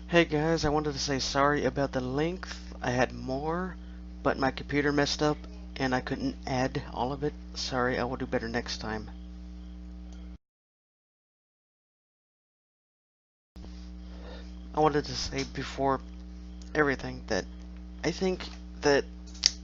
Hey guys, I wanted to say sorry about the length. I had more, but my computer messed up and I couldn't add all of it. Sorry, I will do better next time. I wanted to say before everything that I think that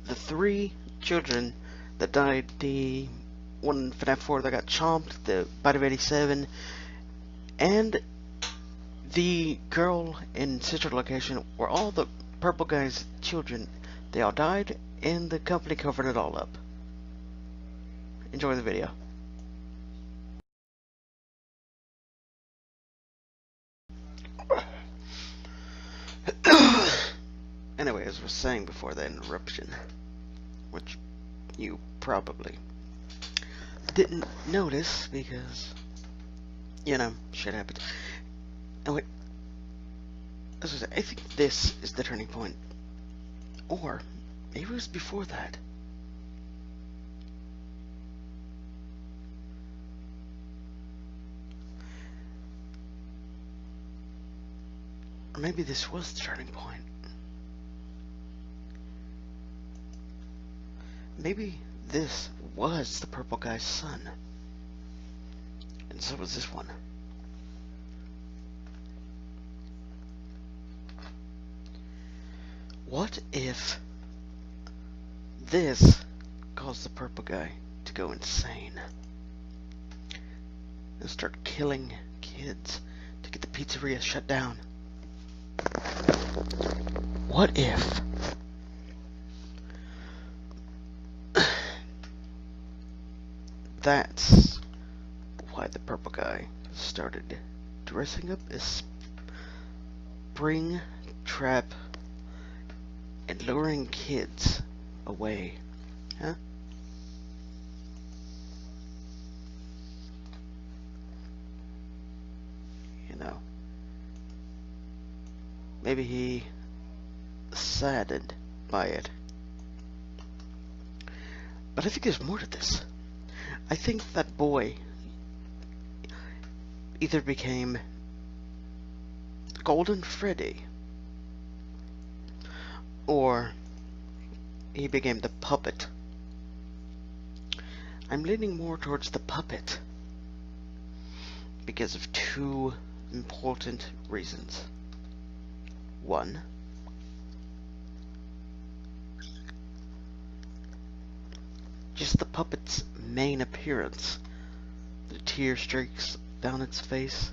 the three children that died, the one in FNAF 4 that got chomped, the Bite of 87, and the girl in Citrus location were all the purple guy's children. They all died, and the company covered it all up. Enjoy the video. Anyway, as I was saying before the interruption, which you probably didn't notice because, you know, shit happens. Anyway, as I said, I think this is the turning point. Or, maybe it was before that. Or maybe this was the turning point. Maybe this was the purple guy's son. And so was this one. What if this caused the purple guy to go insane and start killing kids to get the pizzeria shut down? What if that's why the purple guy started dressing up as spring trap and luring kids away, huh? You know, maybe he saddened by it. But I think there's more to this. I think that boy either became Golden Freddy or he became the puppet. I'm leaning more towards the puppet because of two important reasons. One, just the puppet's main appearance. The tear streaks down its face.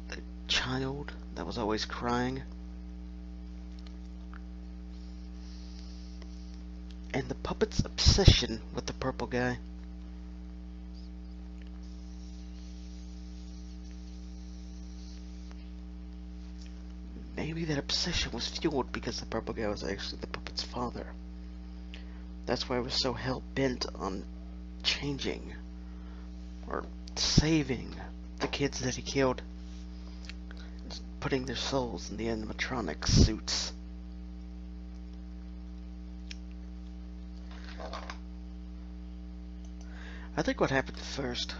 The child that was always crying. And the puppet's obsession with the purple guy. Maybe that obsession was fueled because the purple guy was actually the puppet's father. That's why I was so hell-bent on changing or saving the kids that he killed, putting their souls in the animatronic suits. I think what happened first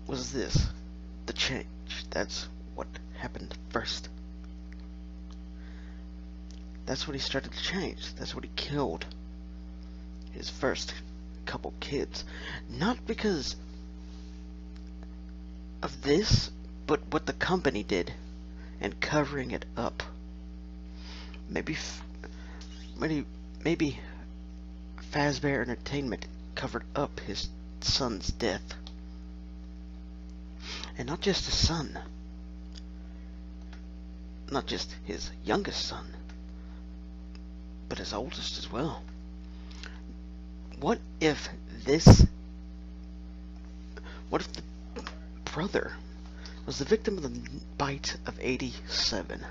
was this, the change. That's what happened first. That's what he started to change. That's what he killed. His first couple kids. Not because of this, but what the company did and covering it up. Maybe Fazbear Entertainment covered up his son's death. And not just his son. Not just his youngest son, but his oldest as well. What if the brother was the victim of the bite of 87?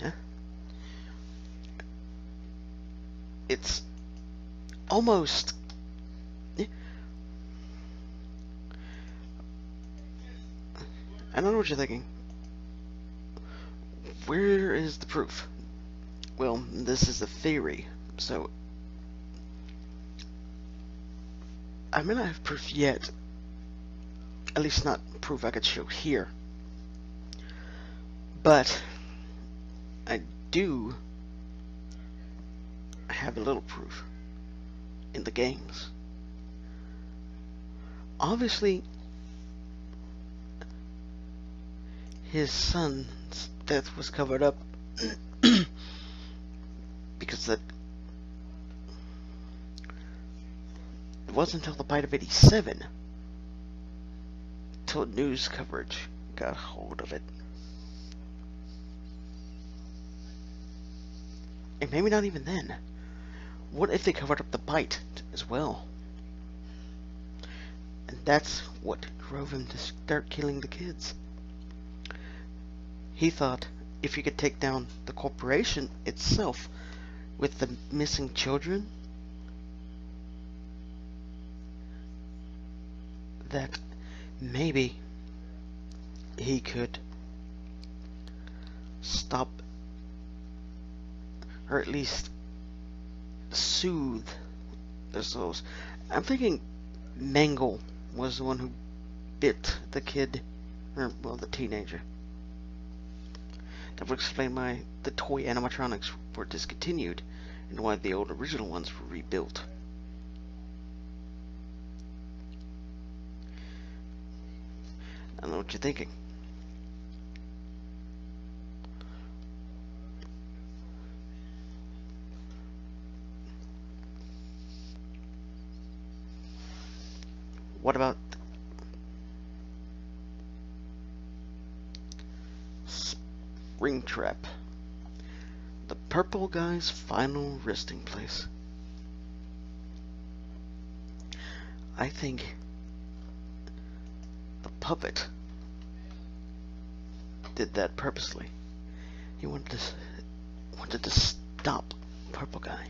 Yeah? It's almost... I don't know what you're thinking. Where is the proof? Well, this is a theory, so I may not have proof yet, At least not proof I could show here. But I do have a little proof in the games. Obviously, his son's death was covered up because it wasn't until the bite of '87 till news coverage got hold of it. And maybe not even then. What if they covered up the bite as well? And that's what drove him to start killing the kids. He thought if he could take down the corporation itself with the missing children, that maybe he could stop, or at least soothe their souls. I'm thinking Mangle was the one who bit the kid, or well, the teenager. That would explain why the toy animatronics were discontinued and why the old original ones were rebuilt. I don't know what you're thinking. What about Springtrap, the purple guy's final resting place? I think the puppet did that purposely. He wanted to stop Purple Guy,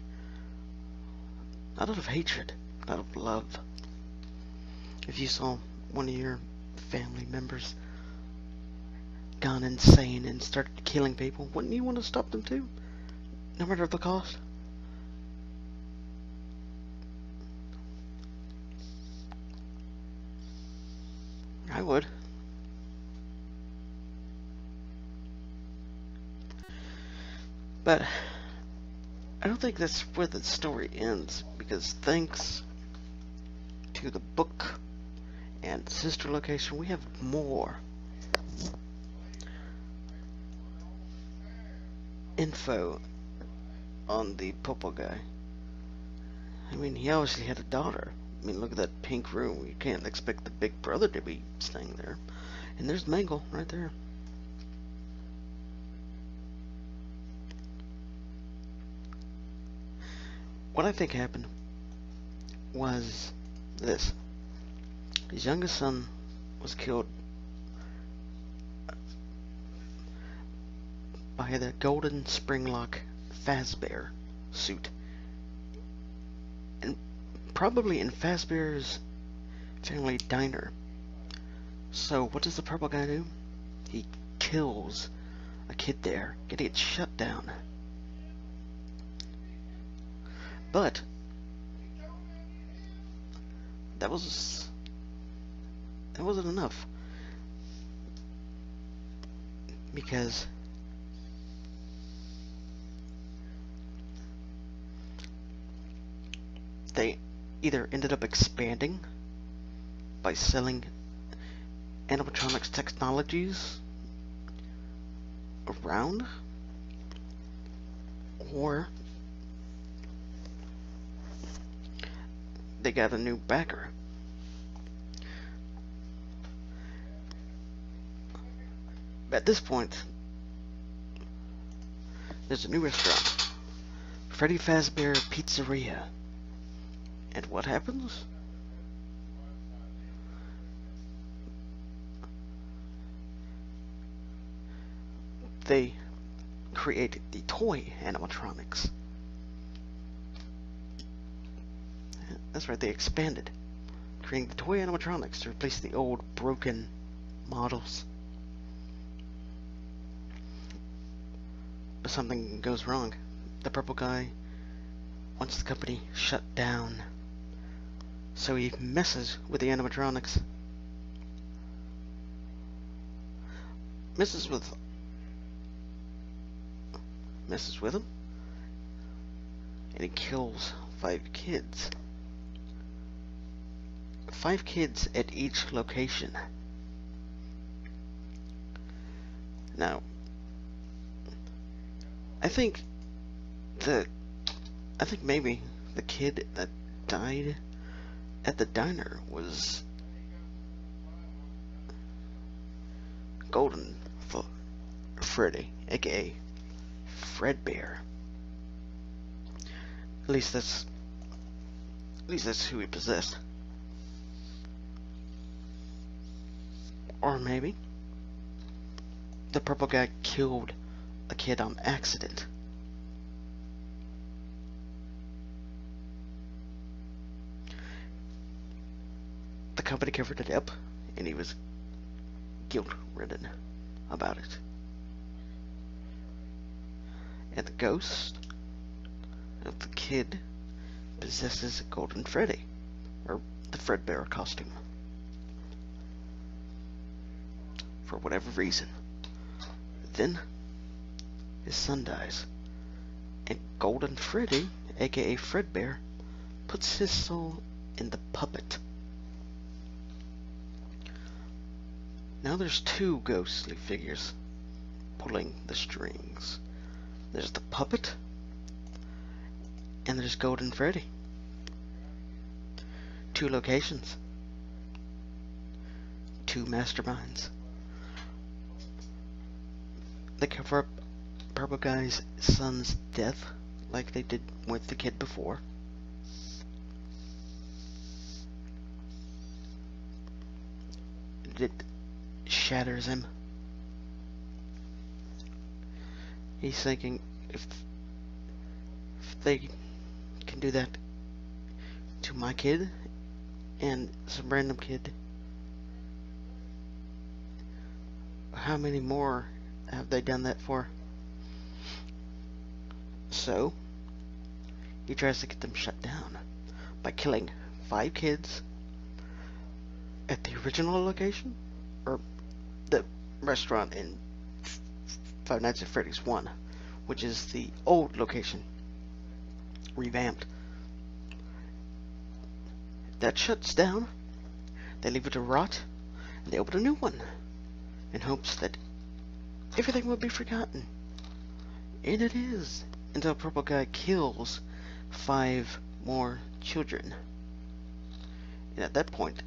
not out of hatred, not out of love. If you saw one of your family members gone insane and started killing people, wouldn't you want to stop them too? No matter the cost? I would. But I don't think that's where the story ends, because thanks to the book and sister location, we have more info on the purple guy. I mean, he obviously had a daughter. I mean, look at that pink room. You can't expect the big brother to be staying there. And there's Mangle right there. What I think happened was this. His youngest son was killed by the golden springlock Fazbear suit. And probably in Fazbear's family diner. So what does the purple guy do? He kills a kid there. It gets shut down. But that wasn't enough, because they either ended up expanding by selling animatronics technologies around, or they got a new backer. At this point, there's a new restaurant, Freddy Fazbear Pizzeria. And what happens? They create the toy animatronics. That's right, they expanded, creating the toy animatronics to replace the old broken models. But something goes wrong. The purple guy wants the company shut down, so he messes with the animatronics. messes with him, and he kills 5 kids. 5 kids at each location. Now, I think maybe the kid that died at the diner was Golden Freddy, aka Fredbear. At least that's who he possessed. Or maybe the purple guy killed a kid on accident. The company covered it up, and he was guilt-ridden about it. And the ghost of the kid possesses Golden Freddy, or the Fredbear costume, for whatever reason. Then his son dies, and Golden Freddy, aka Fredbear, puts his soul in the puppet. Now there's 2 ghostly figures pulling the strings. There's the puppet, and there's Golden Freddy. 2 locations. 2 masterminds. They cover up Purple Guy's son's death like they did with the kid before. It shatters him. He's thinking, if they can do that to my kid and some random kid, how many more have they done that for? So he tries to get them shut down by killing 5 kids at the original location, or the restaurant in Five Nights at Freddy's 1, which is the old location, revamped. That shuts down. They leave it to rot, and they open a new one in hopes that everything will be forgotten. And it is, until Purple Guy kills 5 more children. And at that point,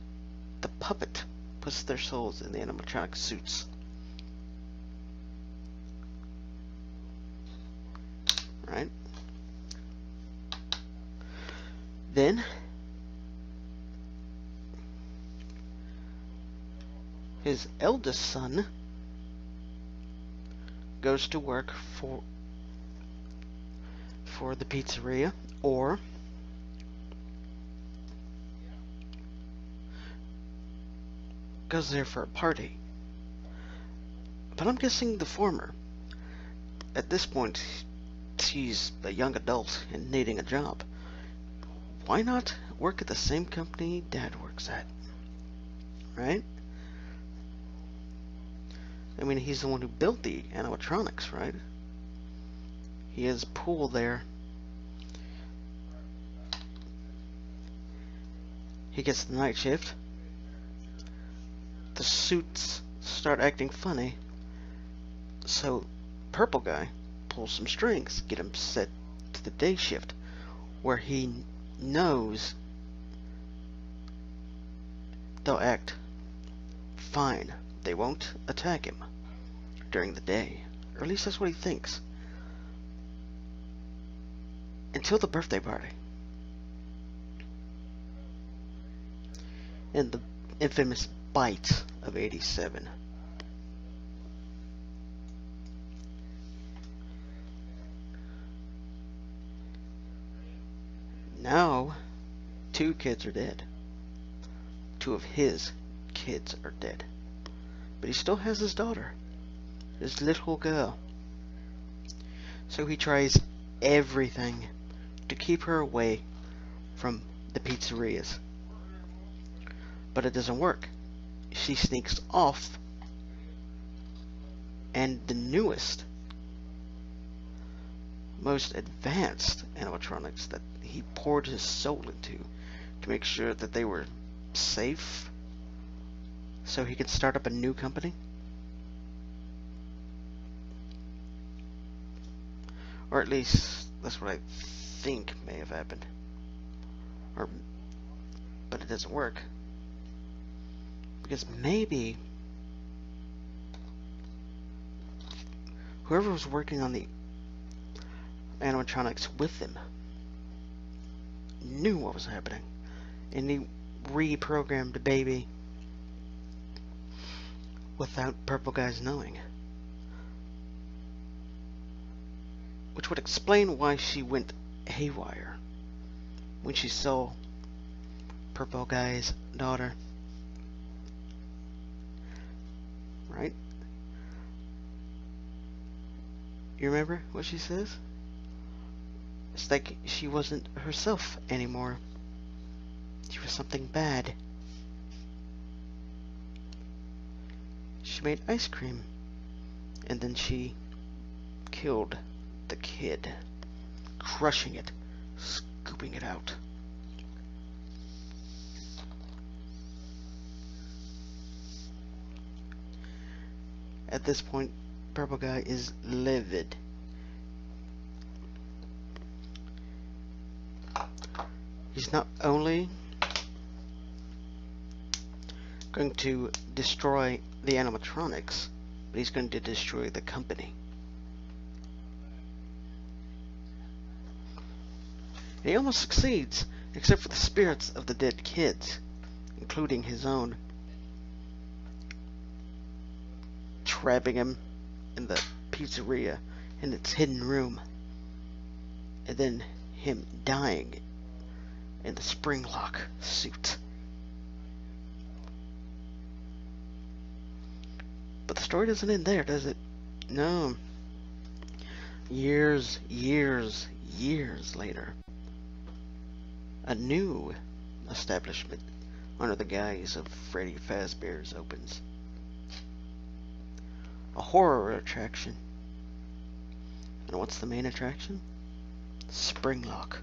the puppet puts their souls in the animatronic suits. Right? Then his eldest son goes to work for the pizzeria, or goes there for a party. But I'm guessing the former. At this point, he's a young adult and needing a job. Why not work at the same company Dad works at? Right? I mean, he's the one who built the animatronics, right? He has a pool there. He gets the night shift. The suits start acting funny. So, Purple Guy pulls some strings, get him set to the day shift, where he knows they'll act fine. They won't attack him during the day. Or at least that's what he thinks. Until the birthday party. And the infamous bite of 87. Now, 2 kids are dead. 2 of his kids are dead. But he still has his daughter. His little girl. So he tries everything to keep her away from the pizzerias. But it doesn't work. She sneaks off and the newest, most advanced animatronics that he poured his soul into to make sure that they were safe so he could start up a new company? Or at least that's what I think may have happened. But it doesn't work. Because maybe whoever was working on the animatronics with him knew what was happening, and he reprogrammed the baby without Purple Guy's knowing. Which would explain why she went haywire when she saw Purple Guy's daughter. Right? You remember what she says? It's like she wasn't herself anymore. She was something bad. She made ice cream, and then she killed the kid, crushing it, scooping it out. At this point, Purple Guy is livid. He's not only going to destroy the animatronics, but he's going to destroy the company. And he almost succeeds, except for the spirits of the dead kids, including his own, trapping him in the pizzeria in its hidden room, and then him dying in the spring lock suit. But the story doesn't end there, does it? No. Years later, a new establishment under the guise of Freddy Fazbear's opens. A horror attraction. And what's the main attraction? Springlock.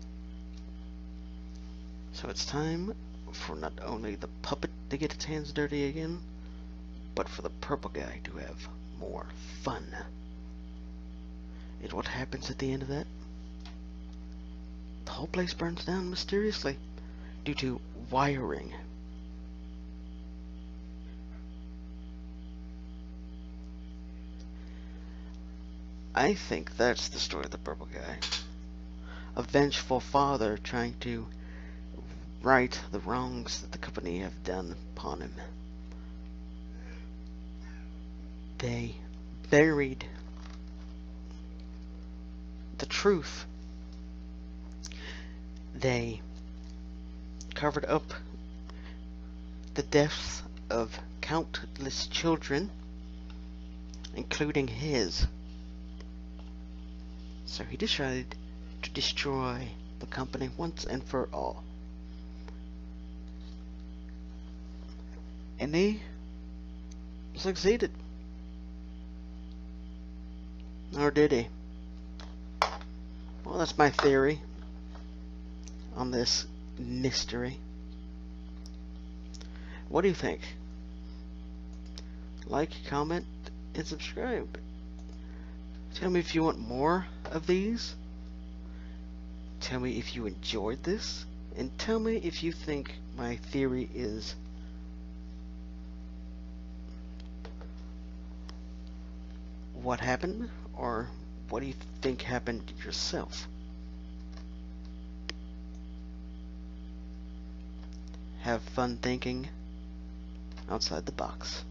So it's time for not only the puppet to get its hands dirty again, but for the Purple Guy to have more fun. And what happens at the end of that? The whole place burns down mysteriously due to wiring. I think that's the story of the Purple Guy. A vengeful father trying to right the wrongs that the company have done upon him. They buried the truth. They covered up the deaths of countless children, including his. So he decided to destroy the company once and for all. And he succeeded. Or did he? Well, that's my theory on this mystery. What do you think? Like, comment, and subscribe. Tell me if you want more of these. Tell me if you enjoyed this. And tell me if you think my theory is what happened, or what do you think happened yourself? Have fun thinking outside the box.